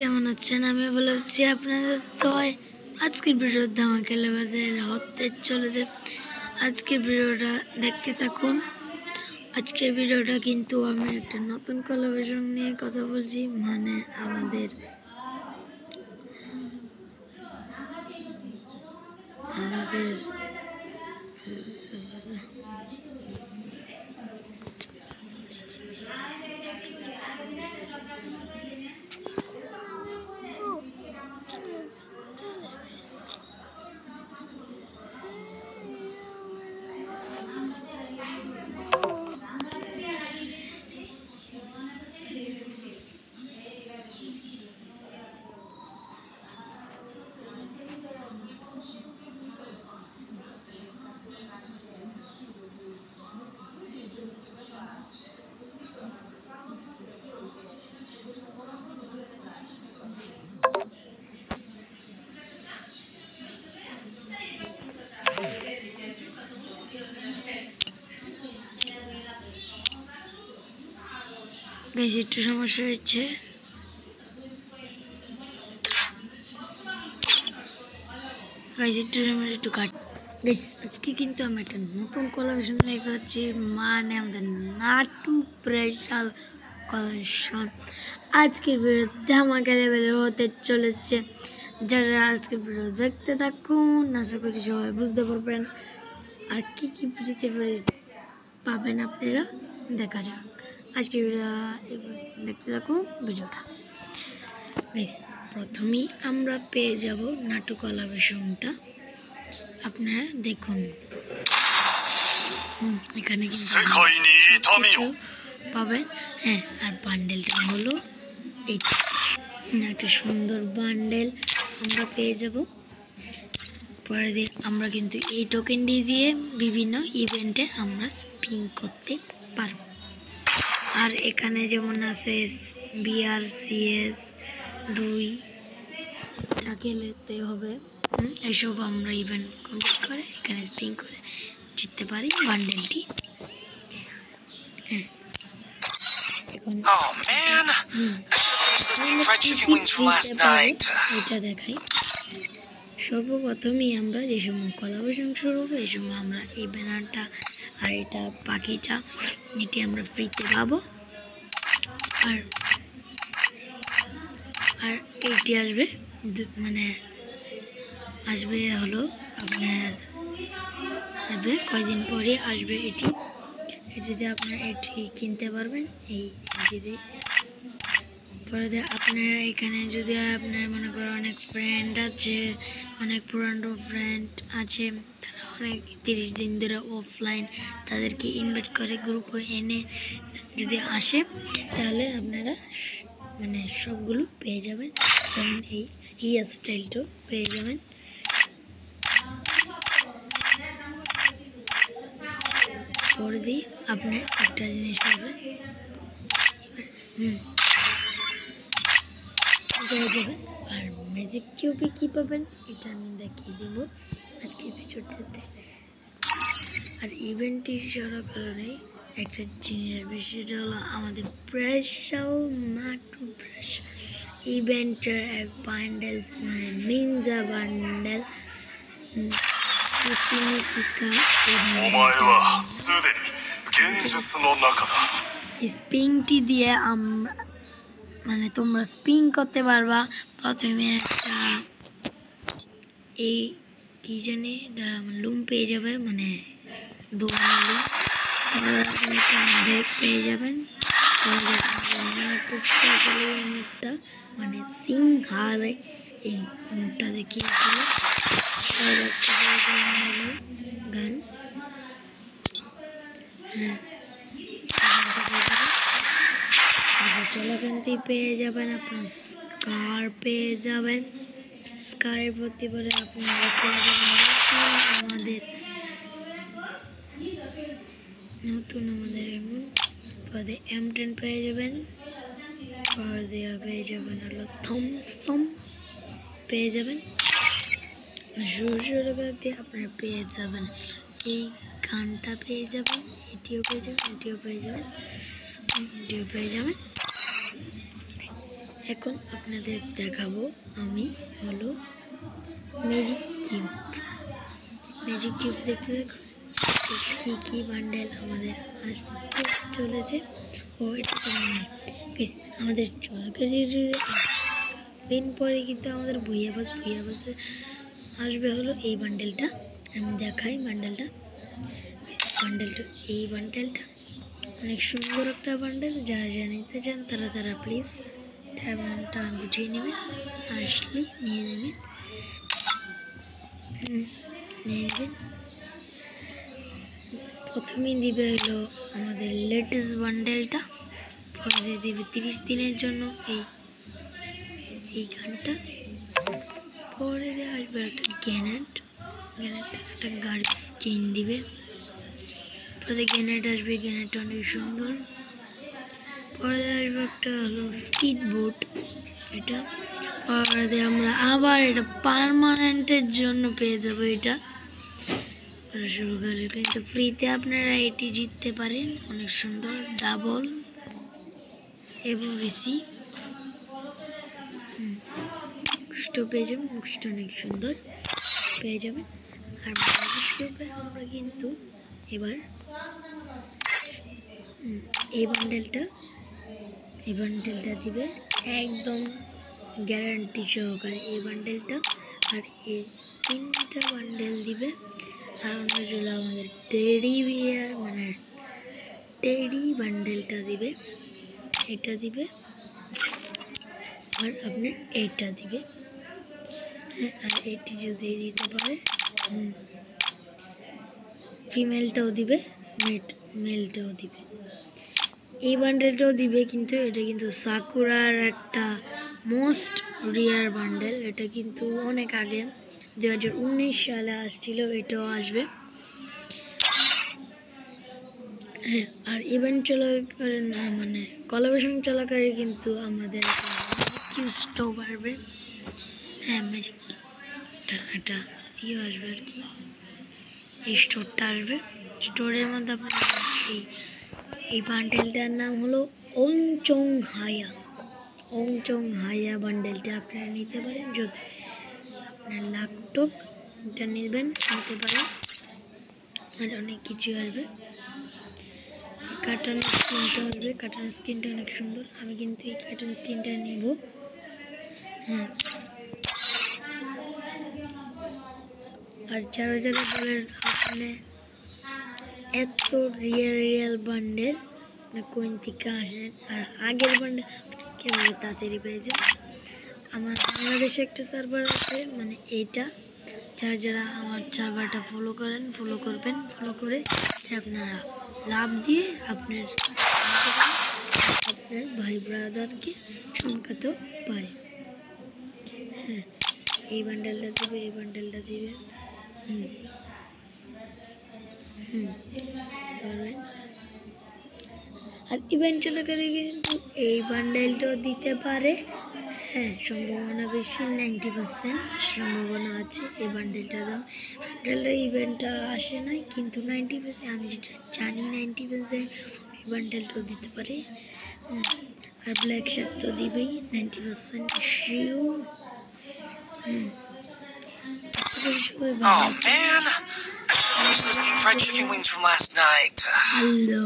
কেমন আছেন? আমি বলছি আপনাদের দয় আজকের ভিডিও ধামাকা লেভেলের হতে চলেছে। আজকের ভিডিওটা দেখতে থাকুন। আজকের ভিডিওটা কিন্তু আমি একটা নতুন কোলাবোরেশন নিয়ে কথা বলছি, মানে আমাদের গাইজ একটু সমস্যা হচ্ছে। একটু কাট। আজকে কিন্তু আমি একটা নতুন কোলাবোরেশন নিয়ে করছি, মানে আমাদের নাটু স্পেশাল কোলাবোরেশন। আজকের ভিডিও ধামাকা লেভেলের হতে চলেছে। যারা আজকের ভিডিও দেখতে থাকুন, আশা করি সবাই বুঝতে পারবেন আর কি কি পাবেন আপনারা। দেখা যাক আজকের ভিডিও, দেখতে থাকুন ভিডিওটা। প্রথমেই আমরা পেয়ে যাব নাটু কোলাবোরেশনটা। আপনারা দেখুন, এখানে কিন্তু পাবেন। হ্যাঁ, আর বান্ডেলটা হলো এইটা, একটা সুন্দর বান্ডেল আমরা পেয়ে যাব। পরে আমরা কিন্তু এই টোকেনটি দিয়ে বিভিন্ন ইভেন্টে আমরা স্পিন করতে পারব। আর এখানে যেমন আছে BRCS 2 খেলতে হবে, এসব আমরা ইভেন্ট কমপ্লিট করে এখানে স্পিন করে জিততে পারি বান্ডেলটি। এখন এটা দেখাই। সর্বপ্রথমই আমরা যে সময় কোলাবোরেশন শুরু করবো, এই সময় আমরা এই ব্যানারটা আর এটা পাখিটা এটি আমরা ফ্রিতে পাবো। আর এইটি আসবে, মানে আসবে হলো আপনার আসবে কয়দিন পরে আসবে এটিতে আপনারা এটি কিনতে পারবেন। এটিতে পরে আপনারা এখানে যদি আপনার মনে করেন অনেক ফ্রেন্ড আছে, অনেক পুরানো ফ্রেন্ড আছে, তারা অনেক 30 দিন ধরে অফলাইন, তাদেরকে ইনভাইট করে গ্রুপে এনে যদি আসে, তাহলে আপনারা মানে সবগুলো পেয়ে যাবেন। যেমন এই হেয়ার স্টাইলটাও পেয়ে যাবেন। পরে দিয়ে আপনার একটা জিনিস পাবেন, আর ম্যাজিক কিউবে কী পাবেন এটা আমি দেখিয়ে দেব আজকে ভিডিওটাতে। আর ইভেন্টটি চলাকালীন একটা জিনিস আসবে, সেটা হলো আমাদের স্পেশাল নাটু ইভেন্টের এক বান্ডেলস, মানে নিনজা বান্ডেল। স্পিংটি দিয়ে আমরা মানে তোমরা স্পিং করতে পারবা। প্রথমে একটা এই কি জানি লুম পেয়ে যাবে, মানে দোকানে লুম পেয়ে যাবেন। মুখটা মানে সিংহারে এই মুখটা দেখিয়েছিল গান। হ্যাঁ, চলাকান্তি পেয়ে যাবেন, আপনার স্কার পেয়ে যাবেন। স্কারের প্রতি পরে আপনারা পেয়ে যাবেন আমাদের নতুন এমন পদে M10 পেয়ে যাবেন। পরে দেওয়া পেয়ে যাবেন হলো থমসম পেয়ে যাবেন। দিয়ে আপনারা পেয়ে যাবেন এই গানটা পেয়ে যাবেন, এটিও পেয়ে যাবেন, এটিও পেয়ে যাবেন, এটিও পেয়ে যাবেন। এখন আপনাদের দেখাবো আমি হলো ম্যাজিক কিউব। ম্যাজিক কিউব দেখতে দেখুন কি বান্ডেল আমাদের আসতে চলেছে। ও এটা আমাদের দিন পরে কিন্তু আমাদের ভুইয়া বাসে আসবে হলো এই বান্ডেলটা। আমি দেখাই বান্ডেলটা। এই বান্ডেলটা অনেক সুন্দর একটা বান্ডেল। যারা নিতে চান তারা প্লিজ টাকা গুছিয়ে নেবেন, আসলে নিয়ে নেবেন। প্রথমেই দিবে হলো আমাদের লেটেস্ট বান্ডেলটা, পরে দিবে 30 দিনের জন্য এই গানটা, পরে দিয়ে আসবে একটা গ্যানেট একটা গাড়ির স্কিন দিবে, পরে গ্যানেট আসবে, গ্যানেটটা অনেক সুন্দর। পরে আসবে একটা হলো স্কিড বোট, এটা পরে আমরা আবার এটা পার্মানেন্টের জন্য পেয়ে যাবো। এটা শুরু করে কিন্তু ফ্রিতে আপনারা এটি জিততে পারেন। অনেক সুন্দর ডাবল এবং রিসি পেয়ে যাবেন। মুখটা অনেক সুন্দর পেয়ে যাবেন। আর আমরা কিন্তু এবার এই বান্ডেলটা দিবে একদম গ্যারান্টি সহকারে এই বান্ডেলটা। আর এই 3টা বান্ডেল দিবে। আর আমরা চলে আমাদের টেডি বিয়ার মানে টেডি বান্ডেলটা দিবে, এটা দিবে, আর আপনি এইটা দিবে। আর এটি যদি দিতে পারে ফিমেলটাও দিবে, মেলটাও দিবে। এই বান্ডেলটাও দিবে, কিন্তু এটা কিন্তু সাকুরার একটা মোস্ট রিয়ার বান্ডেল। এটা কিন্তু অনেক আগে 2019 সালে আসছিল, এটাও আসবে। হ্যাঁ, আর ইভেন্ট চলাকালীন মানে কোলাবোরেশন চলাকালীন কিন্তু আমাদের স্টোভ আসবে। হ্যাঁ, ম্যাজিক এটা আসবে আর কি, এই স্টোরটা আসবে। স্টোরের মধ্যে আপনার এই বান্ডেলটার নাম হলো ওংচং হায়া বান্ডেলটা আপনারা নিতে পারেন। যদি আপনার ল্যাপটপ এটা নিতে পারেন। আর অনেক কিছু আসবে। কার্টন স্ক্রিনটা আসবে, কার্টন স্ক্রিনটা অনেক সুন্দর। আমি কিন্তু এই কার্টন স্ক্রিনটা নেব। হ্যাঁ, আর যারা বলেন আপনি এত রিয়েল বান্ডেল কোন থেকে আসেন, আর আগের বান্ডেল কীভাবে তাড়াতাড়ি পেয়ে যান। আমার বাংলাদেশে একটা সার্ভার আছে, মানে এইটা যারা আমার সার্ভারটা ফলো করবেন, ফলো করে আপনারা লাভ দিয়ে আপনার ভাই ব্রাদারকে চমকাতে পারে। হ্যাঁ, এই বান্ডেলটা দিবে। আর ইভেন্ট চলাকালে কিন্তু এই বান্ডেলটাও দিতে পারে। হ্যাঁ, সম্ভাবনা বেশি, 90% সম্ভাবনা আছে এই বান্ডেলটা দাও। ইভেন্টটা আসে নাই, কিন্তু 90% আমি যেটা জানি 90% এই বান্ডেলটাও দিতে পারে। আর ব্ল্যাক শার্ট তো দিবেই 90% sure. Oh man, I just finished those deep fried chicken wings from last night. Hello.